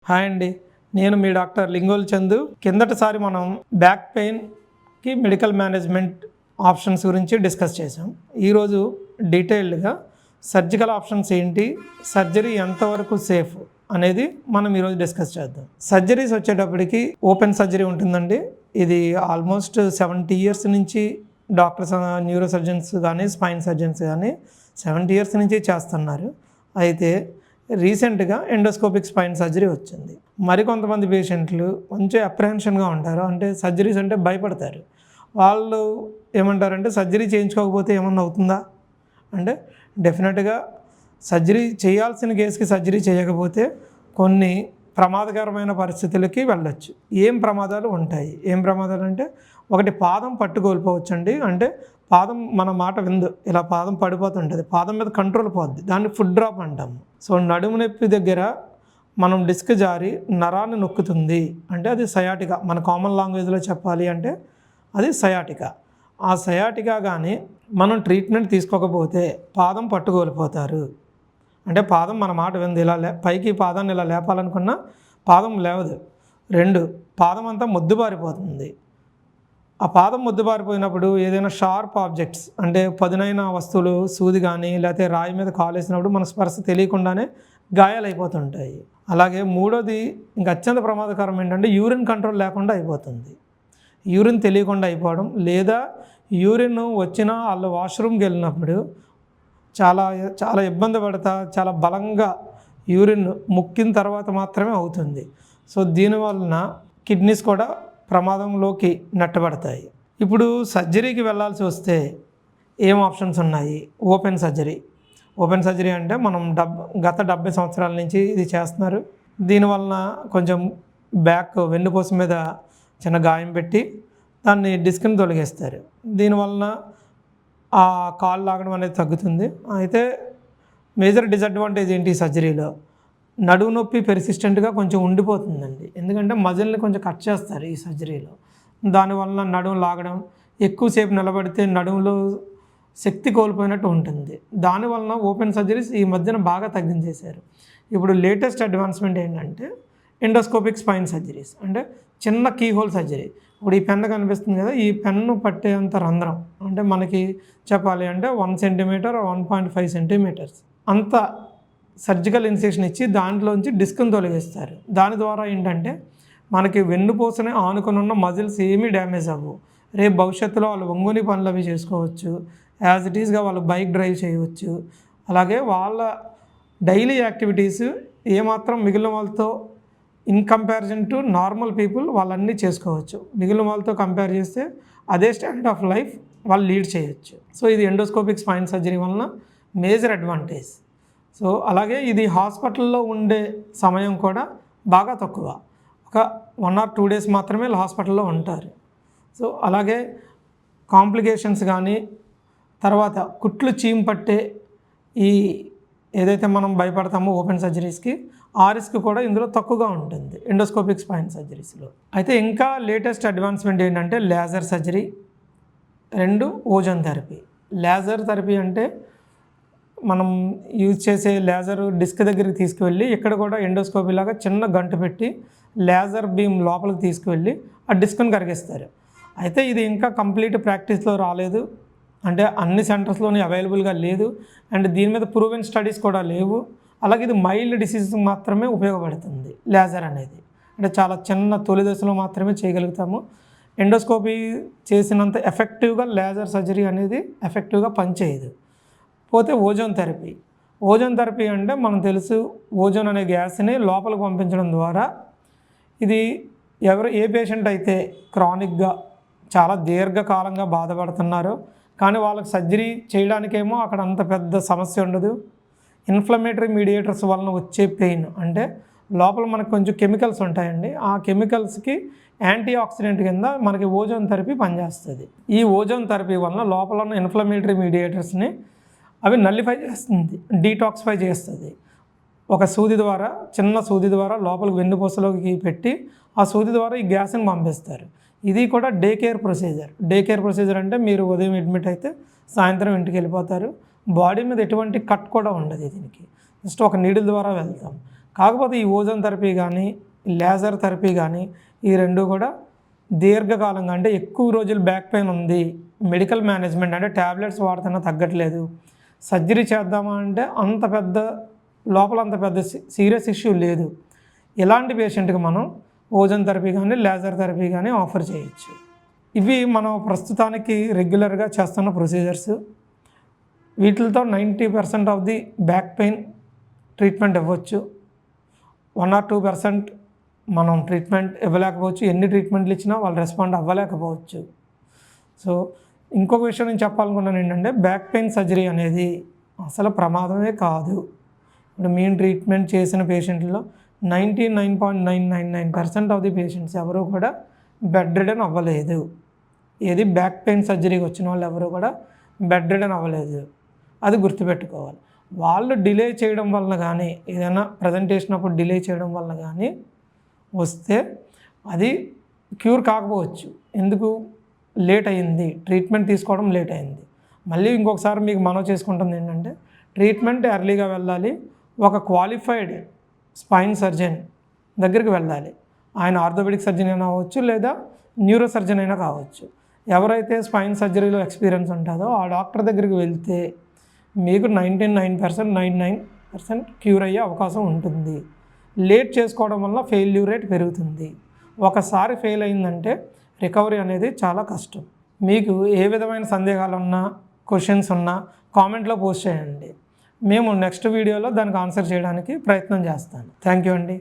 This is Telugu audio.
హాయ్ అండి, నేను మీ డాక్టర్ లింగోల్ చందు. కిందటిసారి మనం బ్యాక్ పెయిన్కి మెడికల్ మేనేజ్మెంట్ ఆప్షన్స్ గురించి డిస్కస్ చేసాం. ఈరోజు డీటెయిల్డ్గా సర్జికల్ ఆప్షన్స్ ఏంటి, సర్జరీ ఎంతవరకు సేఫ్ అనేది మనం ఈరోజు డిస్కస్ చేద్దాం. సర్జరీస్ వచ్చేటప్పటికి ఓపెన్ సర్జరీ ఉంటుందండి. ఇది ఆల్మోస్ట్ 70 years నుంచి డాక్టర్స్, న్యూరో సర్జన్స్ కానీ స్పైన్ సర్జన్స్ కానీ 70 years నుంచి చేస్తున్నారు. అయితే రీసెంట్గా ఎండోస్కోపిక్ స్పైన్ సర్జరీ వచ్చింది. మరికొంతమంది పేషెంట్లు కొంచెం అప్రహెన్షన్గా ఉంటారు, అంటే సర్జరీస్ అంటే భయపడతారు. వాళ్ళు ఏమంటారంటే సర్జరీ చేయించుకోకపోతే ఏమన్నా అవుతుందా అంటే, డెఫినెట్గా సర్జరీ చేయాల్సిన కేసుకి సర్జరీ చేయకపోతే కొన్ని ప్రమాదకరమైన పరిస్థితులకి వెళ్ళొచ్చు. ఏం ప్రమాదాలు ఉంటాయి? ఏం ప్రమాదాలు అంటే, ఒకటి పాదం పట్టుకోల్పోవచ్చండి. అంటే పాదం మన మాట విందు, ఇలా పాదం పడిపోతుంటుంది, పాదం మీద కంట్రోల్ పోద్ది, దాన్ని ఫుట్ డ్రాప్ అంటాము. సో నడుము నొప్పి దగ్గర మనం డిస్క్ జారి నరాన్ని నొక్కుతుంది అంటే అది సయాటికా. మన కామన్ లాంగ్వేజ్లో చెప్పాలి అంటే అది సయాటికా. ఆ సయాటికా కానీ మనం ట్రీట్మెంట్ తీసుకోకపోతే పాదం పట్టుకోల్పోతారు. అంటే పాదం మన మాట వింది, ఇలా పైకి పాదాన్ని ఇలా లేపాలనుకున్నా పాదం లేవదు. 2, పాదం అంతా మొద్దుబారిపోతుంది. ఆ పాదం మొద్దుబారిపోయినప్పుడు ఏదైనా షార్ప్ ఆబ్జెక్ట్స్ అంటే పదునైన వస్తువులు, సూది కానీ లేకపోతే రాయి మీద కాలేసినప్పుడు మన స్పర్శ తెలియకుండానే గాయాలు అయిపోతుంటాయి. అలాగే మూడోది ఇంకా అత్యంత ప్రమాదకరం ఏంటంటే యూరిన్ కంట్రోల్ లేకుండా అయిపోతుంది. యూరిన్ తెలియకుండా అయిపోవడం, లేదా యూరిన్ వచ్చినా వాళ్ళు వాష్రూమ్కి వెళ్ళినప్పుడు చాలా చాలా ఇబ్బంది పడతా చాలా బలంగా యూరిన్ ముక్కిన తర్వాత మాత్రమే అవుతుంది. సో దీనివలన కిడ్నీస్ కూడా ప్రమాదంలోకి నెట్టబడతాయి. ఇప్పుడు సర్జరీకి వెళ్ళాల్సి వస్తే ఏం ఆప్షన్స్ ఉన్నాయి? Open surgery. ఓపెన్ సర్జరీ అంటే మనం గత 70 సంవత్సరాల నుంచి ఇది చేస్తున్నారు. దీనివలన కొంచెం బ్యాక్ వెన్నుపూస మీద చిన్న గాయం పెట్టి దాన్ని డిస్క్ని తొలగిస్తారు. దీనివలన ఆ కాలు లాగడం అనేది తగ్గుతుంది. అయితే మేజర్ డిసడ్వాంటేజ్ ఏంటి ఈ సర్జరీలో? నడుము నొప్పి పెర్సిస్టెంట్గా కొంచెం ఉండిపోతుందండి. ఎందుకంటే మజిల్ని కొంచెం కట్ చేస్తారు ఈ సర్జరీలో. దానివల్ల నడుము లాగడం, ఎక్కువసేపు నిలబడితే నడుములో శక్తి కోల్పోయినట్టు ఉంటుంది. దానివలన ఓపెన్ సర్జరీస్ ఈ మధ్యన బాగా తగ్గించేశారు. ఇప్పుడు లేటెస్ట్ అడ్వాన్స్మెంట్ ఏంటంటే ఎండోస్కోపిక్ స్పైన్ సర్జరీస్, అంటే చిన్న కీహోల్ సర్జరీ. ఇప్పుడు ఈ పెన్ను కనిపిస్తుంది కదా, ఈ పెన్ను పట్టేంత రంధ్రం, అంటే మనకి చెప్పాలి అంటే 1 centimeter 1.5 centimeters అంత సర్జికల్ ఇన్సిషన్ ఇచ్చి దాంట్లోంచి డిస్క్ని తొలగిస్తారు. దాని ద్వారా ఏంటంటే మనకి వెన్నుపూసని ఆనుకొని ఉన్న మజిల్స్ ఏమీ డ్యామేజ్ అవ్వవు. రేపు భవిష్యత్తులో వాళ్ళు ఒంగుని పనులు అవి చేసుకోవచ్చు, యాజ్ ఇట్ ఈస్గా వాళ్ళు బైక్ డ్రైవ్ చేయవచ్చు. అలాగే వాళ్ళ డైలీ యాక్టివిటీస్ ఏమాత్రం మిగిలిన వాళ్ళతో in comparison to normal people వాళ్ళన్నీ చేసుకోవచ్చు. మిగిలిన వాళ్ళతో కంపేర్ చేస్తే అదే స్టాండర్డ్ ఆఫ్ లైఫ్ వాళ్ళు లీడ్ చేయొచ్చు. సో ఇది ఎండోస్కోపిక్ స్పైన్ సర్జరీ వలన మేజర్ అడ్వాంటేజ్. సో అలాగే ఇది హాస్పిటల్లో ఉండే సమయం కూడా బాగా తక్కువ, ఒక 1 or 2 days మాత్రమే హాస్పిటల్లో ఉంటారు. సో అలాగే కాంప్లికేషన్స్ కానీ, తర్వాత కుట్లు చీమ్ పట్టే ఈ ఏదైతే మనం భయపడతామో ఓపెన్ సర్జరీస్కి, ఆ రిస్క్ కూడా ఇందులో తక్కువగా ఉంటుంది ఎండోస్కోపిక్ స్పైన్ సర్జరీస్లో. అయితే ఇంకా లేటెస్ట్ అడ్వాన్స్మెంట్ ఏంటంటే laser surgery, 2 ozone therapy. Laser therapy అంటే మనం యూజ్ చేసే లేజర్ డిస్క్ దగ్గరికి తీసుకువెళ్ళి ఇక్కడ కూడా ఎండోస్కోపీ లాగా చిన్న గంట పెట్టి లేజర్ బీమ్ లోపలికి తీసుకువెళ్ళి ఆ డిస్క్ని కరిగిస్తారు. అయితే ఇది ఇంకా కంప్లీట్ ప్రాక్టీస్లో రాలేదు, అంటే అన్ని సెంటర్స్లోనే అవైలబుల్గా లేదు, అండ్ దీని మీద ప్రూవెన్ స్టడీస్ కూడా లేవు. అలాగే ఇది మైల్డ్ డిసీజ్ మాత్రమే ఉపయోగపడుతుంది లేజర్ అనేది, అంటే చాలా చిన్న తొలి దశలో మాత్రమే చేయగలుగుతాము. ఎండోస్కోపీ చేసినంత ఎఫెక్టివ్గా లేజర్ సర్జరీ అనేది ఎఫెక్టివ్గా పనిచేయదు. పోతే ఓజోన్ థెరపీ. ఓజోన్ థెరపీ అంటే మనం తెలుసు, ఓజోన్ అనే గ్యాస్ని లోపలికి పంపించడం ద్వారా ఇది ఏ పేషెంట్ అయితే క్రానిక్గా చాలా దీర్ఘకాలంగా బాధపడుతున్నారో కానీ వాళ్ళకి సర్జరీ చేయడానికేమో అక్కడ అంత పెద్ద సమస్య ఉండదు. ఇన్ఫ్లమేటరీ మీడియేటర్స్ వలన వచ్చే పెయిన్, అంటే లోపల మనకు కొంచెం కెమికల్స్ ఉంటాయండి, ఆ కెమికల్స్కి యాంటీ ఆక్సిడెంట్ కింద మనకి ఓజోన్ థెరపీ పనిచేస్తుంది. ఈ ఓజోన్ థెరపీ వలన లోపల ఉన్న ఇన్ఫ్లమేటరీ మీడియేటర్స్ని అవి నల్లిఫై చేస్తుంది, డీటాక్సిఫై చేస్తుంది. ఒక సూది ద్వారా, చిన్న సూది ద్వారా లోపలికి వెన్నుపూసలోకి పెట్టి ఆ సూది ద్వారా ఈ గ్యాస్ని పంపిస్తారు. ఇది కూడా day care procedure. Day care procedure అంటే మీరు ఉదయం అడ్మిట్ అయితే సాయంత్రం ఇంటికి వెళ్ళిపోతారు. బాడీ మీద ఎటువంటి కట్ కూడా ఉండదు దీనికి, జస్ట్ ఒక నీడిల్ ద్వారా వెళ్తాం. కాకపోతే ఈ ఓజోన్ థెరపీ కానీ లేజర్ థెరపీ కానీ ఈ రెండు కూడా దీర్ఘకాలంగా అంటే ఎక్కువ రోజులు బ్యాక్ పెయిన్ ఉంది, మెడికల్ మేనేజ్మెంట్ అంటే ట్యాబ్లెట్స్ వాడుతున్నా తగ్గట్లేదు, సర్జరీ చేద్దామా అంటే అంత పెద్ద లోపల అంత పెద్ద సీరియస్ ఇష్యూ లేదు, ఇలాంటి పేషెంట్కి మనం ఓజోన్ థెరపీ కానీ లేజర్ థెరపీ కానీ ఆఫర్ చేయొచ్చు. ఇవి మనం ప్రస్తుతానికి రెగ్యులర్గా చేస్తున్న ప్రొసీజర్స్. వీటితో 90% of the back pain treatment ఇవ్వచ్చు. 1 or 2% మనం ట్రీట్మెంట్ ఇవ్వలేకపోవచ్చు. ఎన్ని ట్రీట్మెంట్లు ఇచ్చినా వాళ్ళు రెస్పాండ్ అవ్వలేకపోవచ్చు. సో ఇంకొక విషయం నేను చెప్పాలనుకున్నాను ఏంటంటే, బ్యాక్ పెయిన్ సర్జరీ అనేది అసలు ప్రమాదమే కాదు. ఇప్పుడు మేము ట్రీట్మెంట్ చేసిన పేషెంట్లో 99.999% ఆఫ్ ది పేషెంట్స్ ఎవరు కూడా బెడ్ రిడన్ అవ్వలేదు. ఏది బ్యాక్ పెయిన్ సర్జరీకి వచ్చిన వాళ్ళు ఎవరు కూడా బెడ్ రిడన్ అవ్వలేదు. అది గుర్తుపెట్టుకోవాలి. వాళ్ళు డిలే చేయడం వలన కానీ, ఏదైనా ప్రజెంటేషన్ అప్పుడు డిలే చేయడం వలన కానీ వస్తే అది క్యూర్ కాకపోవచ్చు. ఎందుకు లేట్ అయింది, ట్రీట్మెంట్ తీసుకోవడం లేట్ అయింది. మళ్ళీ ఇంకొకసారి మీకు మనవి చేసుకుంటుంది ఏంటంటే, ట్రీట్మెంట్ ఎర్లీగా వెళ్ళాలి. ఒక క్వాలిఫైడ్ స్పైన్ సర్జన్ దగ్గరికి వెళ్ళాలి. ఆయన ఆర్థోపెడిక్ సర్జన్ అయినా అవ్వచ్చు, లేదా న్యూరో సర్జన్ అయినా కావచ్చు. ఎవరైతే స్పైన్ సర్జరీలో ఎక్స్పీరియన్స్ ఉంటుందో ఆ డాక్టర్ దగ్గరికి వెళ్తే మీకు 99% క్యూర్ అయ్యే అవకాశం ఉంటుంది. లేట్ చేసుకోవడం వల్ల ఫెయిల్యూర్ రేట్ పెరుగుతుంది. ఒకసారి ఫెయిల్ అయిందంటే రికవరీ అనేది చాలా కష్టం. మీకు ఏ విధమైన సందేహాలు ఉన్నా, క్వశ్చన్స్ ఉన్నా కామెంట్లో పోస్ట్ చేయండి. మేము నెక్స్ట్ వీడియోలో దానికి ఆన్సర్ చేయడానికి ప్రయత్నం చేస్తాను. థ్యాంక్ యూ అండి.